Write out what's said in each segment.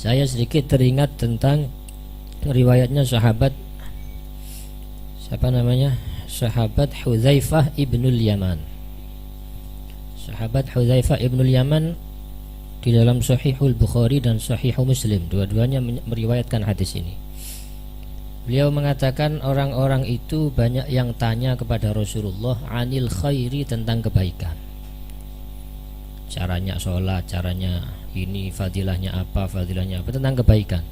Saya sedikit teringat tentang riwayatnya sahabat, siapa namanya? Sahabat Hudzaifah ibnul Yaman. Sahabat Hudzaifah ibnul Yaman di dalam Sahihul Bukhari dan Sahihul Muslim, dua-duanya meriwayatkan hadis ini. Beliau mengatakan orang-orang itu banyak yang tanya kepada Rasulullah anil khairi, tentang kebaikan. Caranya sholat, caranya ini, fadilahnya apa, tentang kebaikan.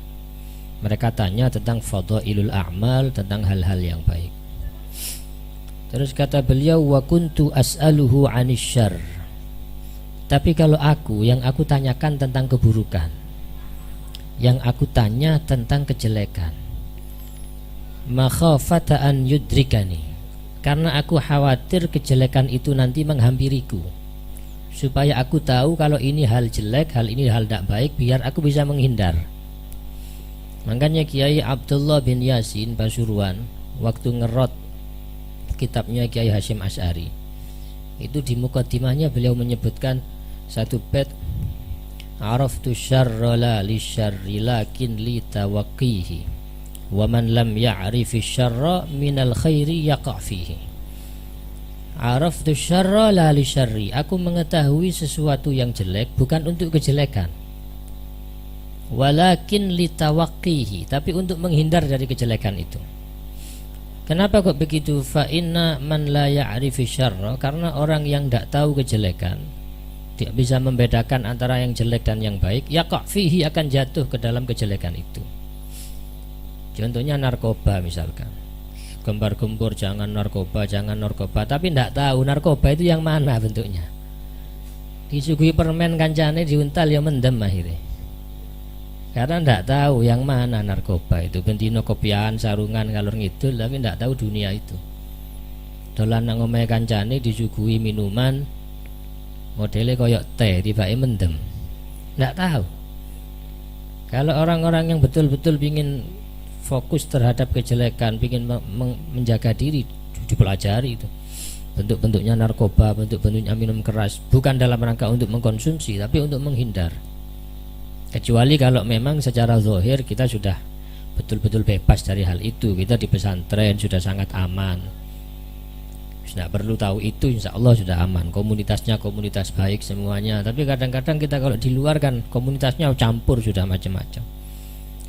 Mereka tanya tentang fadailul a'mal, tentang hal-hal yang baik. Terus kata beliau, wa kuntu as'aluhu 'anis syarr. Tapi kalau yang aku tanyakan tentang keburukan, yang aku tanya tentang kejelekan. Makhafata an yudrikani, karena aku khawatir kejelekan itu nanti menghampiriku, supaya aku tahu kalau ini hal jelek, hal ini hal tidak baik, biar aku bisa menghindar. Makanya Kiai Abdullah bin Yasin Pasuruan waktu ngerot kitabnya Kiai Hasyim Asy'ari, itu di muqaddimahnya beliau menyebutkan satu bait, araftu syarra la li syarri lakin li tawaqqihi wa man lam ya'rifi syarra minal khairi yaqa' fihi. Araftu syarra la li syarri, aku mengetahui sesuatu yang jelek bukan untuk kejelekan, walakin li tawaqqihi, tapi untuk menghindar dari kejelekan itu. Kenapa kok begitu? Fa inna man la ya'rifi syarra, karena orang yang tidak tahu kejelekan, tidak bisa membedakan antara yang jelek dan yang baik, yaqa' fihi, akan jatuh ke dalam kejelekan itu. Contohnya narkoba misalkan, gembar-gembor jangan narkoba, tapi tidak tahu narkoba itu yang mana bentuknya. Disuguhi permen kancane diuntal ya mendem akhirnya, karena tidak tahu yang mana narkoba itu. Bentino kopian sarungan ngalur ngidul, tapi tidak tahu dunia itu. Dolan nang omahe kancane disuguhi minuman modelnya koyok teh, tiba-tiba mendem, tidak tahu. Kalau orang-orang yang betul-betul ingin fokus terhadap kejelekan, ingin menjaga diri, dipelajari itu bentuk-bentuknya narkoba, bentuk-bentuknya minum keras, bukan dalam rangka untuk mengkonsumsi, tapi untuk menghindar. Kecuali kalau memang secara zahir kita sudah betul-betul bebas dari hal itu, kita di pesantren sudah sangat aman, tidak perlu tahu itu, insya Allah sudah aman. Komunitasnya komunitas baik semuanya. Tapi kadang-kadang kita kalau di luar kan komunitasnya campur, sudah macam-macam.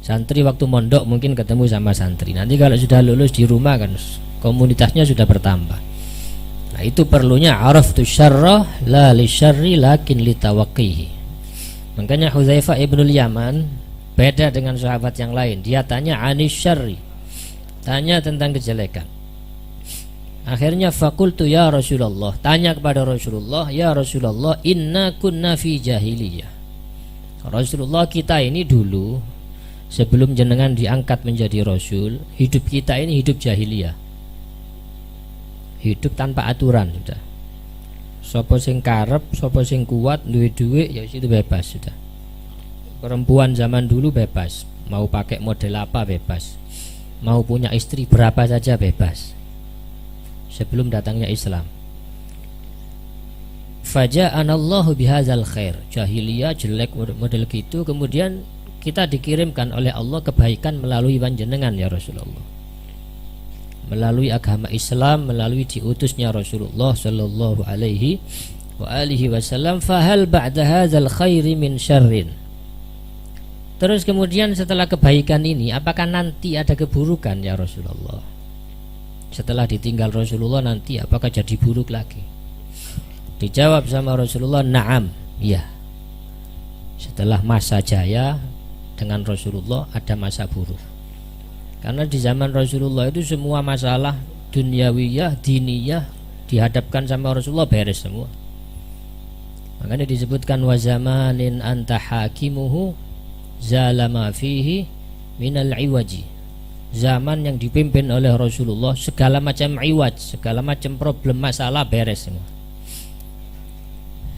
Santri waktu mondok mungkin ketemu sama santri, nanti kalau sudah lulus di rumah kan komunitasnya sudah bertambah. Nah itu perlunya araftu syarra la li syarri lakin li tawaqqihi. Makanya Hudzaifah ibnul Yaman beda dengan sahabat yang lain, dia tanya anis syarri, tanya tentang kejelekan. Akhirnya fakultu ya Rasulullah, tanya kepada Rasulullah, ya Rasulullah, inna kunna fi jahiliyah. Rasulullah, kita ini dulu sebelum jenengan diangkat menjadi Rasul, hidup kita ini hidup jahiliyah, hidup tanpa aturan sudah. Sopo sing karep, sopo sing kuat, duwe-duwe ya situ bebas sudah. Perempuan zaman dulu bebas, mau pakai model apa bebas, mau punya istri berapa saja bebas. Sebelum datangnya Islam, faja'anallahu bihadzal khair, jahiliyah jelek model gitu, kemudian kita dikirimkan oleh Allah kebaikan melalui panjenengan ya Rasulullah, melalui agama Islam, melalui diutusnya Rasulullah sallallahu alaihi wa alihi wasallam. Fahal ba'da hadzal khairi min syarrin, terus kemudian setelah kebaikan ini apakah nanti ada keburukan ya Rasulullah? Setelah ditinggal Rasulullah nanti apakah jadi buruk lagi? Dijawab sama Rasulullah, na'am, iya. Setelah masa jaya dengan Rasulullah ada masa buruk. Karena di zaman Rasulullah itu semua masalah dunyawiyah, diniyah dihadapkan sama Rasulullah beres semua. Makanya disebutkan wa zamanin anta hakimuhu zalama fihi minal iwaji. Zaman yang dipimpin oleh Rasulullah segala macam iwaj, segala macam problem masalah beres semua.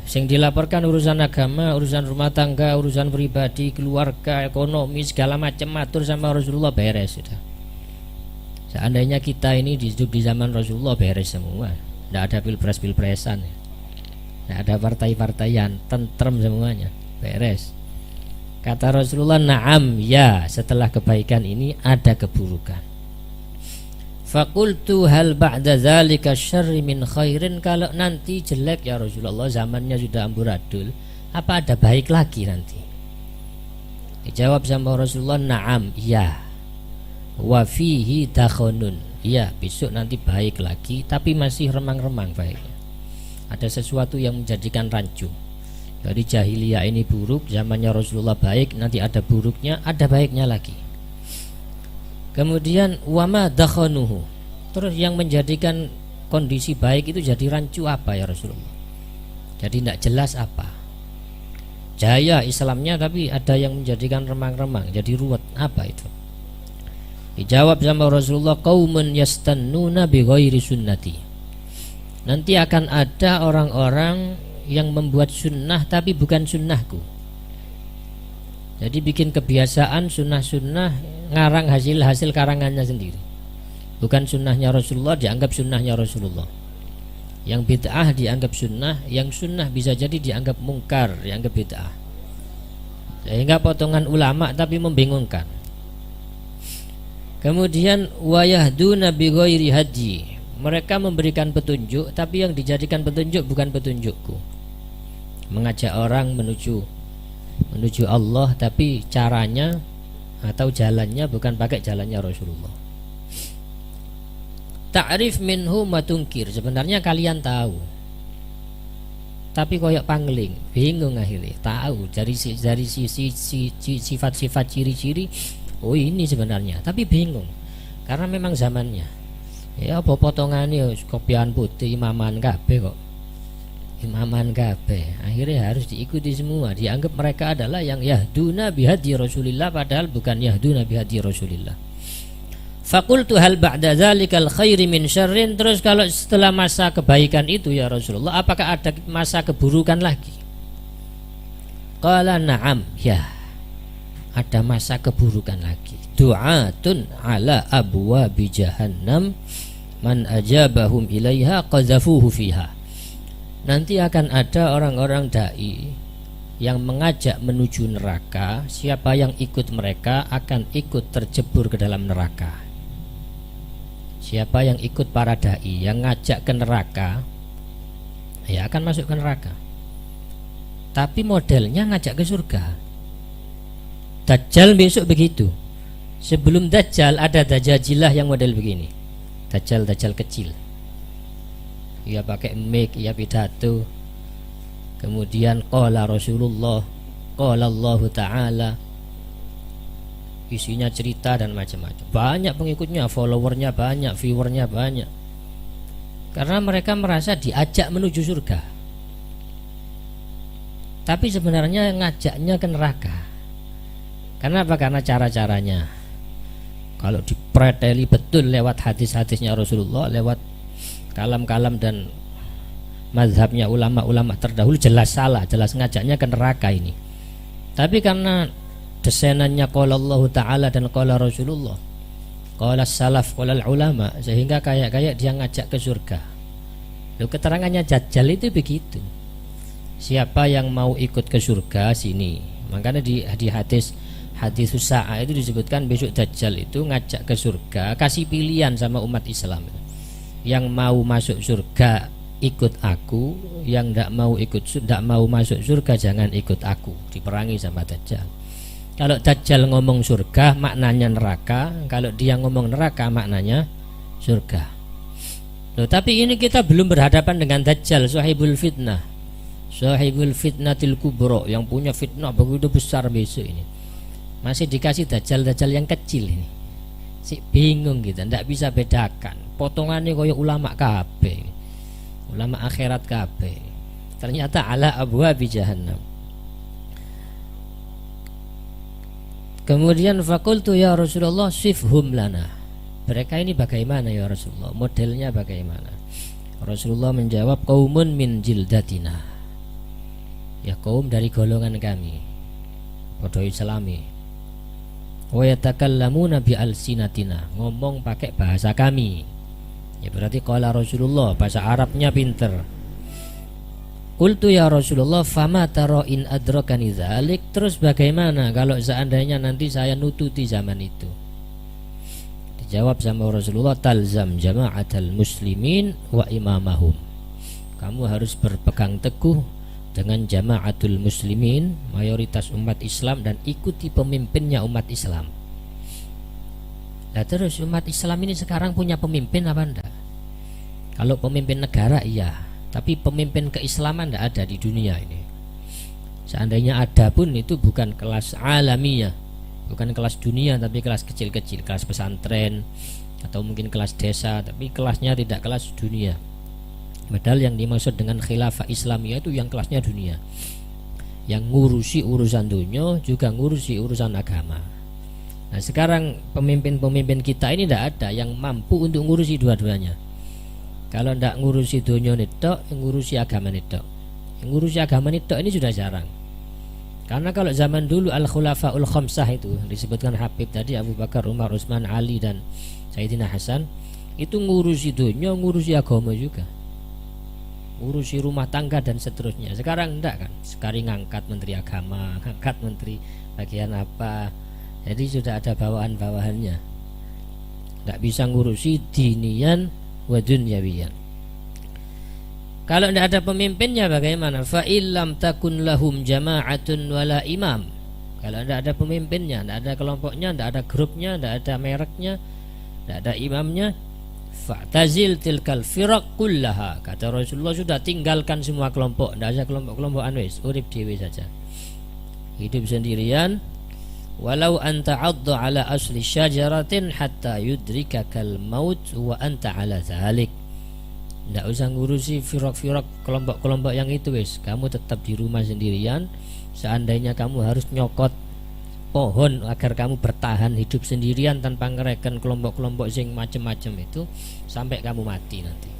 Sing dilaporkan urusan agama, urusan rumah tangga, urusan pribadi, keluarga, ekonomi, segala macam atur sama Rasulullah beres sudah. Seandainya kita ini hidup di zaman Rasulullah beres semua, tidak ada pilpres-pilpresan, tidak ada partai-partaian, tentrem semuanya, beres. Kata Rasulullah, na'am, ya, setelah kebaikan ini ada keburukan. Fakultu hal ba'da dzalika syarri min khairin, kalau nanti jelek ya Rasulullah, zamannya sudah amburadul, apa ada baik lagi nanti? Dijawab sama Rasulullah, na'am, ya, wa fihi dakhonun, ya, besok nanti baik lagi, tapi masih remang-remang baiknya. Ada sesuatu yang menjadikan rancu. Dari jahiliyah ini buruk, zamannya Rasulullah baik, nanti ada buruknya, ada baiknya lagi. Kemudian wama dakhanuhu, terus yang menjadikan kondisi baik itu jadi rancu apa ya Rasulullah? Jadi tidak jelas apa. Jaya Islamnya tapi ada yang menjadikan remang-remang, jadi ruwet, apa itu? Dijawab sama Rasulullah, qaumun yastannuna bi ghairi sunnati. Nanti akan ada orang-orang yang membuat sunnah tapi bukan sunnahku. Jadi bikin kebiasaan sunnah-sunnah, ngarang hasil-hasil karangannya sendiri. Bukan sunnahnya Rasulullah dianggap sunnahnya Rasulullah. Yang bid'ah dianggap sunnah, yang sunnah bisa jadi dianggap mungkar, dianggap bid'ah. Sehingga potongan ulama tapi membingungkan. Kemudian wayahduna bi ghairi hadi. Mereka memberikan petunjuk tapi yang dijadikan petunjuk bukan petunjukku. Mengajak orang menuju Allah tapi caranya atau jalannya bukan pakai jalannya Rasulullah. Ta'rif minhu matungkir, sebenarnya kalian tahu tapi koyok pangling, bingung akhirnya. Tahu dari sifat-sifat ciri-ciri, oh ini sebenarnya, tapi bingung karena memang zamannya. Ya apa potongannya kopian putih imaman kabeh kok. Imaman kabeh, akhirnya harus diikuti semua. Dianggap mereka adalah yang yahduna bihadi Rasulillah, padahal bukan yahduna bihadi Rasulillah. Fakultu hal ba'da dzalikal khairi min syarrin, terus kalau setelah masa kebaikan itu ya Rasulullah, apakah ada masa keburukan lagi? Qala na'am, ya, ada masa keburukan lagi. Du'atun ala abwabi jahannam man ajabahum ilaiha qadzafuhu fiha. Nanti akan ada orang-orang dai yang mengajak menuju neraka. Siapa yang ikut mereka akan ikut terjebur ke dalam neraka. Siapa yang ikut para dai yang ngajak ke neraka, ya akan masuk ke neraka. Tapi modelnya ngajak ke surga. Dajjal besok begitu. Sebelum Dajjal ada Dajajilah yang model begini. Dajjal kecil. Ia pakai mic, ia pidato. Kemudian qala Rasulullah, qala Allah Ta'ala. Isinya cerita dan macam-macam. Banyak pengikutnya, followernya banyak, viewernya banyak. Karena mereka merasa diajak menuju surga. Tapi sebenarnya ngajaknya ke neraka. Kenapa? Karena cara-caranya. Kalau dipreteli betul lewat hadis-hadisnya Rasulullah, lewat kalam-kalam dan mazhabnya ulama-ulama terdahulu, jelas salah, jelas ngajaknya ke neraka ini. Tapi karena desainannya qala Allah Ta'ala dan qala Rasulullah, qala salaf, qala ulama, sehingga kayak dia ngajak ke surga. Loh, keterangannya Dajjal itu begitu. Siapa yang mau ikut ke surga sini. Makanya di hadis Sa'ah itu disebutkan besok Dajjal itu ngajak ke surga, kasih pilihan sama umat Islam. Yang mau masuk surga ikut aku, yang tidak mau masuk surga jangan ikut aku. Diperangi sama Dajjal. Kalau Dajjal ngomong surga maknanya neraka, kalau dia ngomong neraka maknanya surga. Loh, tapi ini kita belum berhadapan dengan Dajjal, sahibul fitnah, sahibul fitnatil kubro, yang punya fitnah begitu besar besok ini. Masih dikasih Dajjal yang kecil ini. Si bingung gitu, tidak bisa bedakan. Potongannya kayak ulama kabeh, ulama akhirat kabeh. Ternyata ala abwabi jahannam. Kemudian fakultu ya Rasulullah sifhum lana. Mereka ini bagaimana ya Rasulullah? Modelnya bagaimana? Rasulullah menjawab, qaumun min jildatina. Ya, kaum dari golongan kami, padha Islami. Wa yatakallamuna bi alsinatina, ngomong pakai bahasa kami. Ya berarti qala Rasulullah, bahasa Arabnya pinter. Qultu ya Rasulullah fama tara in adrakani dzalik, terus bagaimana kalau seandainya nanti saya nututi zaman itu? Dijawab sama Rasulullah, talzam jama'atal muslimin wa imamahum, kamu harus berpegang teguh dengan jama'atul muslimin, mayoritas umat Islam, dan ikuti pemimpinnya umat Islam. Nah terus umat Islam ini sekarang punya pemimpin apa enggak? Kalau pemimpin negara iya, tapi pemimpin keislaman tidak ada di dunia ini. Seandainya ada pun itu bukan kelas alamiah, bukan kelas dunia, tapi kelas kecil-kecil, kelas pesantren atau mungkin kelas desa, tapi kelasnya tidak kelas dunia. Padahal yang dimaksud dengan khilafah Islamiyah itu yang kelasnya dunia, yang ngurusi urusan dunia juga ngurusi urusan agama. Nah sekarang pemimpin-pemimpin kita ini tidak ada yang mampu untuk ngurusi dua-duanya. Kalau tidak ngurusi dunia nitok, ngurusi agama nitok. Ngurusi agama nitok ini sudah jarang. Karena kalau zaman dulu al-khulafaul khamsah itu disebutkan Habib tadi, Abu Bakar, Umar, Utsman, Ali dan Sayyidina Hasan, itu ngurusi dunia, ngurusi agama juga, ngurusi rumah tangga dan seterusnya. Sekarang enggak kan? Sekarang ngangkat menteri agama, ngangkat menteri bagian apa. Jadi sudah ada bawahan-bawahannya. Enggak bisa ngurusi dinian wa dunyawiyan. Kalau tidak ada pemimpinnya bagaimana? Fa illam takun lahum jama'atun wala imam. Kalau tidak ada pemimpinnya, tidak ada kelompoknya, tidak ada grupnya, tidak ada mereknya, tidak ada imamnya, fa'tazil tilkal firaq kullaha. Kata Rasulullah, sudah tinggalkan semua kelompok, tidak ada kelompok-kelompokan, wis urip dhewe saja. Hidup sendirian. Walau anta 'adda ala asli syajaratin hatta yudrikakal maut wa anta ala zalik. Tidak usah ngurusi firaq-firaq, kelompok-kelompok yang itu wis. Kamu tetap di rumah sendirian. Seandainya kamu harus nyokot pohon agar kamu bertahan hidup sendirian tanpa ngereken kelompok-kelompok sing macem-macem itu sampai kamu mati nanti.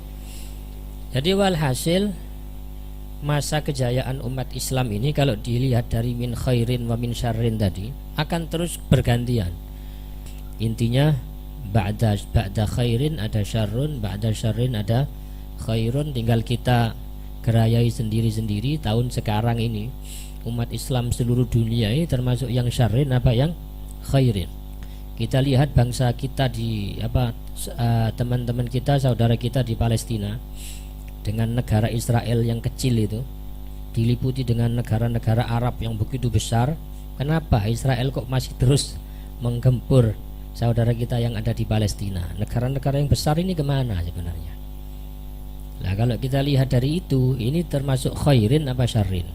Jadi walhasil masa kejayaan umat Islam ini kalau dilihat dari min khairin wa min syarrin tadi akan terus bergantian. Intinya ba'da khairin ada syarrun, ba'da syarrin ada khairun. Tinggal kita gerayai sendiri-sendiri. Tahun sekarang ini umat Islam seluruh dunia ini termasuk yang syarrin apa yang khairin. Kita lihat bangsa kita di teman-teman kita, saudara kita di Palestina dengan negara Israel yang kecil itu diliputi dengan negara-negara Arab yang begitu besar. Kenapa Israel kok masih terus menggempur saudara kita yang ada di Palestina? Negara-negara yang besar ini kemana sebenarnya? Nah kalau kita lihat dari itu, ini termasuk khairin apa syarrin?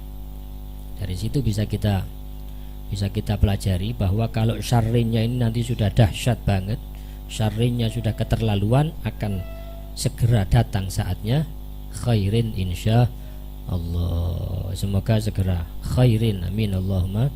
Dari situ bisa kita pelajari bahwa kalau syarrinnya ini nanti sudah dahsyat banget, syarrinnya sudah keterlaluan, akan segera datang saatnya khairin insya Allah. Semoga segera khairin, amin Allahumma